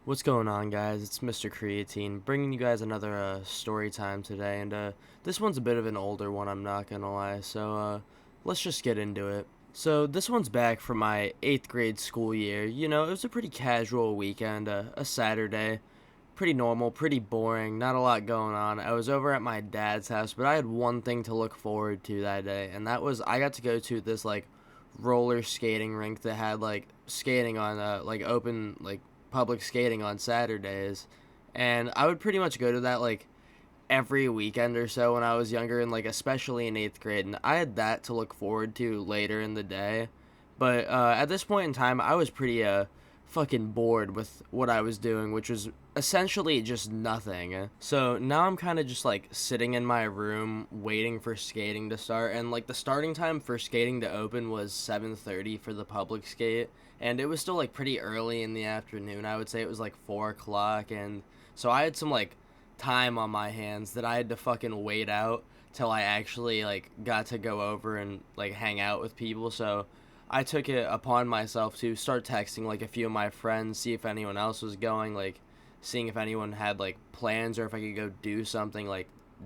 What's going on, guys? It's Mr. Creatine, bringing you guys another story time today, and this one's a bit of an older one, I'm not gonna lie, so let's just get into it. So this one's back from my 8th grade school year. It was a pretty casual weekend, a Saturday, pretty normal, pretty boring, not a lot going on. I was over at my dad's house, but I had one thing to look forward to that day, and that was I got to go to this, roller skating rink that had, skating on, open, public skating on Saturdays. And I would pretty much go to that, every weekend or so when I was younger, and, especially in 8th grade. And I had that to look forward to later in the day. But at this point in time, I was pretty fucking bored with what I was doing, which was essentially just nothing. So now I'm kind of just sitting in my room waiting for skating to start, and the starting time for skating to open was 7:30 for the public skate, and it was still pretty early in the afternoon. I would say it was 4 o'clock, and so I had some time on my hands that I had to fucking wait out till I actually got to go over and hang out with people. So I took it upon myself to start texting a few of my friends, see if anyone else was going, seeing if anyone had plans or if I could go do something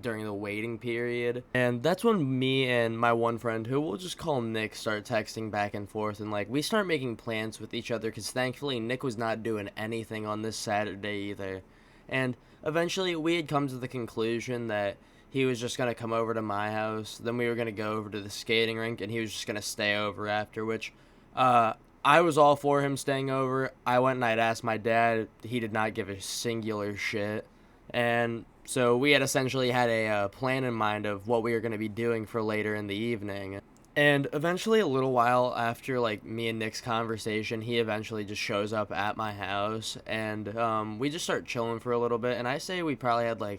during the waiting period. And that's when me and my one friend, who we'll just call Nick, start texting back and forth, and we start making plans with each other, because thankfully Nick was not doing anything on this Saturday either. And eventually we had come to the conclusion that he was just going to come over to my house, then we were going to go over to the skating rink, and he was just going to stay over after, which I was all for him staying over. I went and I'd asked my dad. He did not give a singular shit. And so we had essentially had a plan in mind of what we were going to be doing for later in the evening. And eventually, a little while after me and Nick's conversation, he eventually just shows up at my house, and we just start chilling for a little bit. And I say we probably had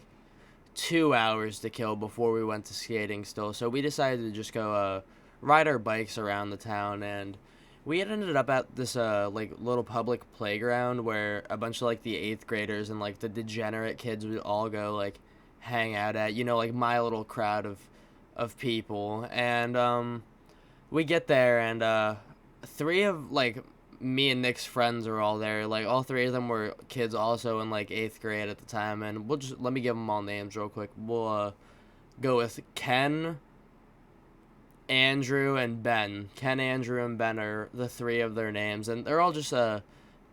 2 hours to kill before we went to skating still. So we decided to just go ride our bikes around the town, and we had ended up at this little public playground where a bunch of the eighth graders and the degenerate kids would all go hang out at, my little crowd of people. And we get there, and three of me and Nick's friends are all there. All three of them were kids also in eighth grade at the time, and we'll just let me give them all names real quick. We'll go with Ken, Andrew, and Ben. Ken, Andrew, and Ben are the three of their names, and they're all just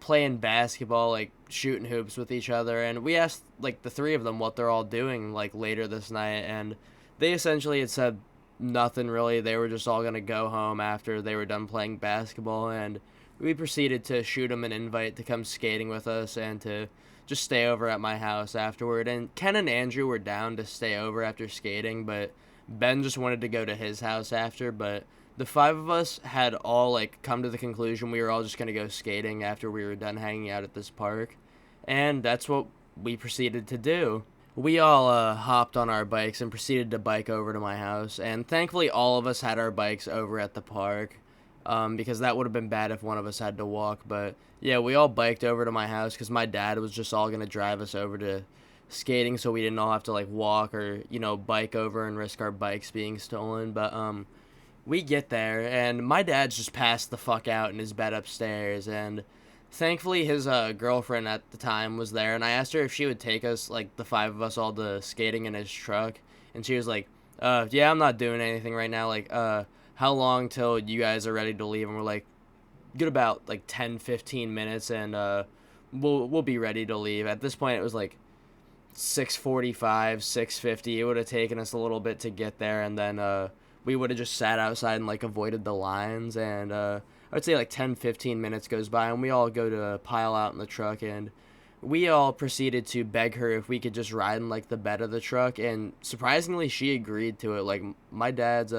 playing basketball, shooting hoops with each other. And we asked the three of them what they're all doing later this night, and they essentially had said nothing really. They were just all gonna go home after they were done playing basketball, and we proceeded to shoot them an invite to come skating with us and to just stay over at my house afterward. And Ken and Andrew were down to stay over after skating, but Ben just wanted to go to his house after. But the five of us had all come to the conclusion we were all just gonna go skating after we were done hanging out at this park, and that's what we proceeded to do. We all hopped on our bikes and proceeded to bike over to my house, and thankfully all of us had our bikes over at the park, because that would have been bad if one of us had to walk. But yeah, we all biked over to my house because my dad was just all gonna drive us over to skating, so we didn't all have to walk or bike over and risk our bikes being stolen. But we get there, and my dad's just passed the fuck out in his bed upstairs, and thankfully his girlfriend at the time was there, and I asked her if she would take us, the five of us, all to skating in his truck, and she was like, yeah, I'm not doing anything right now, how long till you guys are ready to leave? And we're like, good, about 10-15 minutes, and we'll be ready to leave. At this point it was 6:45, 6:50. It would have taken us a little bit to get there, and then we would have just sat outside and avoided the lines. And I would say 10-15 minutes goes by, and we all go to pile out in the truck, and we all proceeded to beg her if we could just ride in the bed of the truck, and surprisingly she agreed to it. My dad's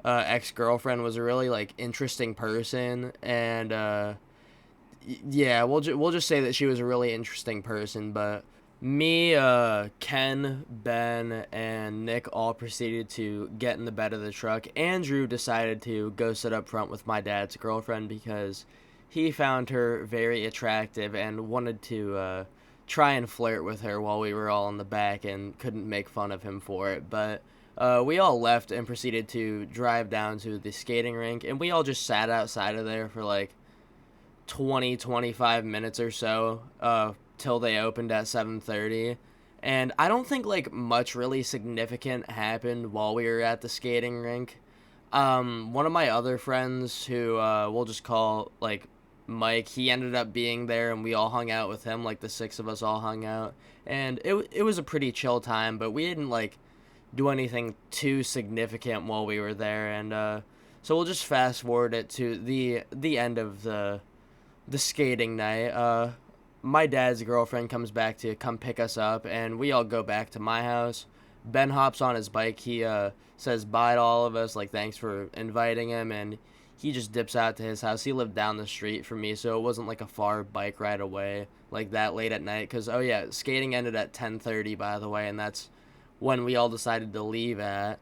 ex-girlfriend was a really interesting person, and yeah, we'll just say that she was a really interesting person. But me, Ken, Ben, and Nick all proceeded to get in the bed of the truck. Andrew decided to go sit up front with my dad's girlfriend because he found her very attractive and wanted to try and flirt with her while we were all in the back and couldn't make fun of him for it. But we all left and proceeded to drive down to the skating rink, and we all just sat outside of there for 20-25 minutes or so till they opened at 7:30. And I don't think like much really significant happened while we were at the skating rink. One of my other friends who we'll just call like Mike, he ended up being there and we all hung out with him, like the six of us all hung out. And it was a pretty chill time, but we didn't like do anything too significant while we were there. And so we'll just fast forward it to the end of the skating night. My dad's girlfriend comes back to come pick us up, and we all go back to my house. Ben hops on his bike. He says bye to all of us, like thanks for inviting him, and he just dips out to his house. He lived down the street from me, so it wasn't like a far bike ride away, like that late at night. Cause oh yeah, skating ended at 10:30, by the way, and that's when we all decided to leave at.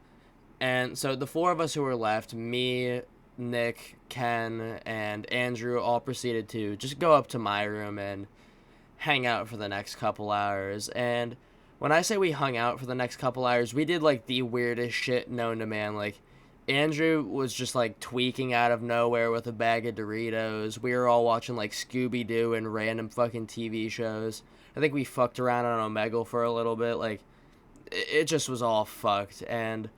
And so the four of us who were left, me, Nick, Ken, and Andrew, all proceeded to just go up to my room and hang out for the next couple hours. And when I say we hung out for the next couple hours, we did like the weirdest shit known to man. Like Andrew was just like tweaking out of nowhere with a bag of Doritos. We were all watching like Scooby-Doo and random fucking TV shows. I think we fucked around on Omegle for a little bit. Like it just was all fucked. And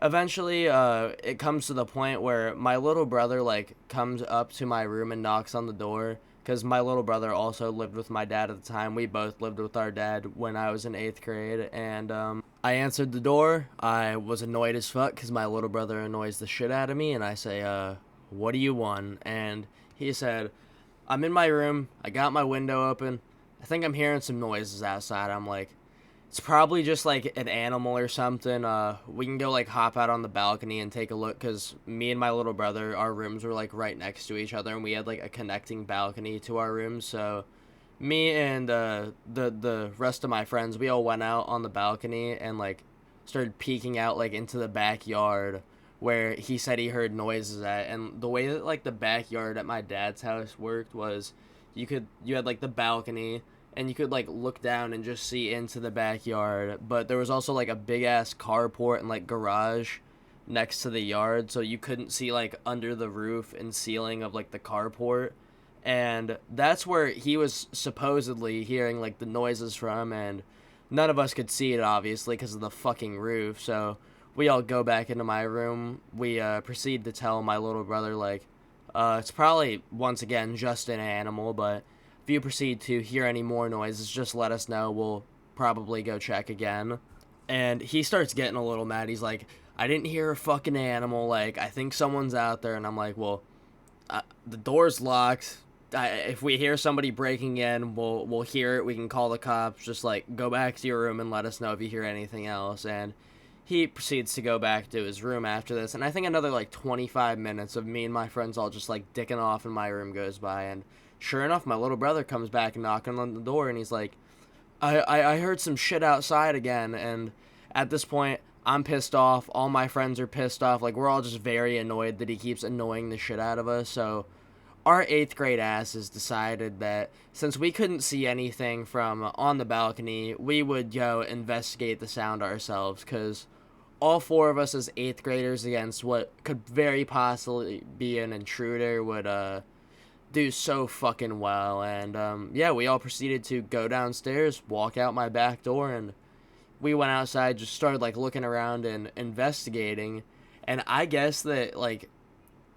eventually it comes to the point where my little brother like comes up to my room and knocks on the door, because my little brother also lived with my dad at the time. We both lived with our dad when I was in 8th grade. And I answered the door. I was annoyed as fuck because my little brother annoys the shit out of me. And I say, what do you want? And he said, I'm in my room. I got my window open. I think I'm hearing some noises outside. I'm like, it's probably just like an animal or something. We can go like hop out on the balcony and take a look, because me and my little brother, our rooms were like right next to each other, and we had like a connecting balcony to our rooms. So me and the rest of my friends, we all went out on the balcony and like started peeking out like into the backyard where he said he heard noises at. And the way that like the backyard at my dad's house worked was you had like the balcony, and you could like look down and just see into the backyard, but there was also like a big ass carport and like garage next to the yard, so you couldn't see like under the roof and ceiling of like the carport. And that's where he was supposedly hearing like the noises from, and none of us could see it obviously because of the fucking roof. So we all go back into my room. We proceed to tell my little brother like it's probably once again just an animal, but if you proceed to hear any more noises, just let us know. We'll probably go check again. And he starts getting a little mad. He's like, I didn't hear a fucking animal. Like, I think someone's out there. And I'm like, well, the door's locked. If we hear somebody breaking in, we'll hear it. We can call the cops. Just, like, go back to your room and let us know if you hear anything else. And he proceeds to go back to his room after this. And I think another, like, 25 minutes of me and my friends all just, like, dicking off in my room goes by. And sure enough, my little brother comes back and knocking on the door, and he's like, I heard some shit outside again. And at this point, I'm pissed off. All my friends are pissed off. Like, we're all just very annoyed that he keeps annoying the shit out of us. So our 8th grade asses decided that since we couldn't see anything from on the balcony, we would go investigate the sound ourselves, because all four of us as 8th graders against what could very possibly be an intruder would do so fucking well. And yeah, we all proceeded to go downstairs, walk out my back door, and we went outside, just started like looking around and investigating. And I guess that like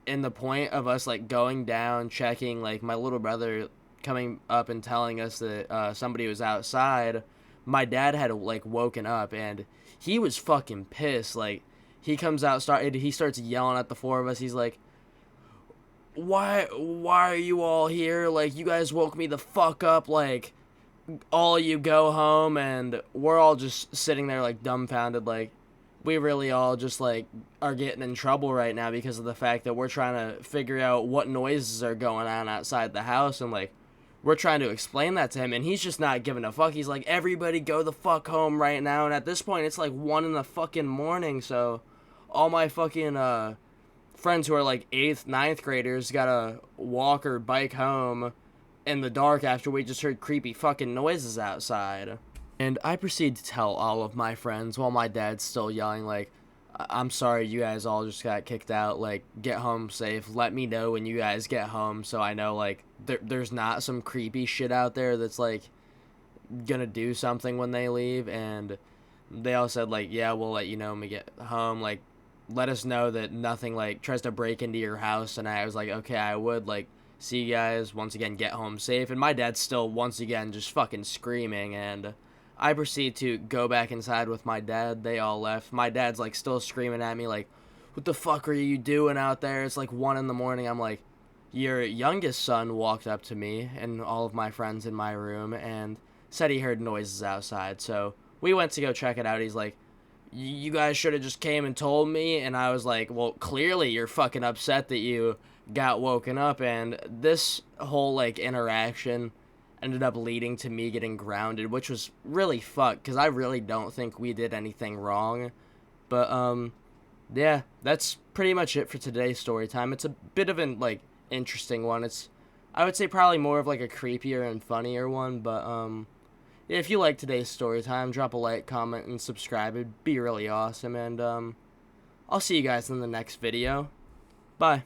in the point of us like going down, checking, like my little brother coming up and telling us that somebody was outside, my dad had like woken up, and he was fucking pissed. Like he comes out, he starts yelling at the four of us. He's like, why are you all here? Like, you guys woke me the fuck up. Like, all you go home. And we're all just sitting there like dumbfounded. Like, we really all just like are getting in trouble right now because of the fact that we're trying to figure out what noises are going on outside the house. And like, we're trying to explain that to him, and he's just not giving a fuck. He's like, everybody go the fuck home right now. And at this point, it's like 1 in the fucking morning. So all my fucking friends who are like 8th, 9th graders gotta walk or bike home in the dark after we just heard creepy fucking noises outside. And I proceed to tell all of my friends while my dad's still yelling like, I'm sorry you guys all just got kicked out. Like, get home safe. Let me know when you guys get home so I know, like, there's not some creepy shit out there that's, like, gonna do something when they leave. And they all said, like, yeah, we'll let you know when we get home. Like, let us know that nothing, like, tries to break into your house. And I was like, okay, I would, like, see you guys. Once again, get home safe. And my dad's still, once again, just fucking screaming. And I proceed to go back inside with my dad. They all left. My dad's, like, still screaming at me, like, what the fuck are you doing out there? It's like 1 in the morning. I'm like, your youngest son walked up to me and all of my friends in my room and said he heard noises outside. So we went to go check it out. He's like, you guys should have just came and told me. And I was like, well, clearly you're fucking upset that you got woken up. And this whole, like, interaction ended up leading to me getting grounded, which was really fucked because I really don't think we did anything wrong. But yeah, that's pretty much it for today's story time. It's a bit of an, like, interesting one. It's, I would say, probably more of, like, a creepier and funnier one. But yeah, if you like today's story time, drop a like, comment, and subscribe. It'd be really awesome. And I'll see you guys in the next video. Bye.